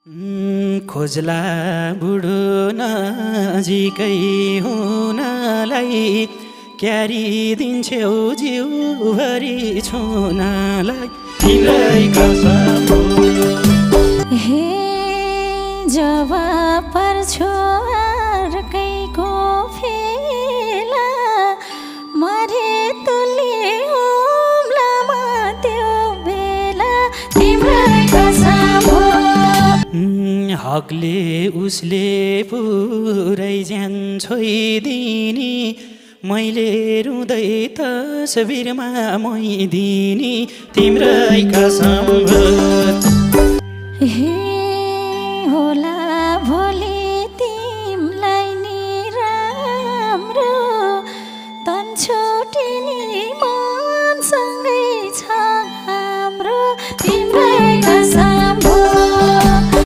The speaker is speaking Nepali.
खोजला बुढो नजिकै हुनलाई क्यारी दिन्छौ जिउभरि छुनलाई तिम्रै कसम हे जब पर्छु अर्कैको फेला मरे तुली उम्लामा त्यो बेला तिम्रै कसम हकले उसले पुरै ज्यान छोइदिनी मैले रुँदै तस्बिरमा मोइदिनी तिम्रै कसम हे होला भोलि तिमलाई नि राम्रो तन छोटिनी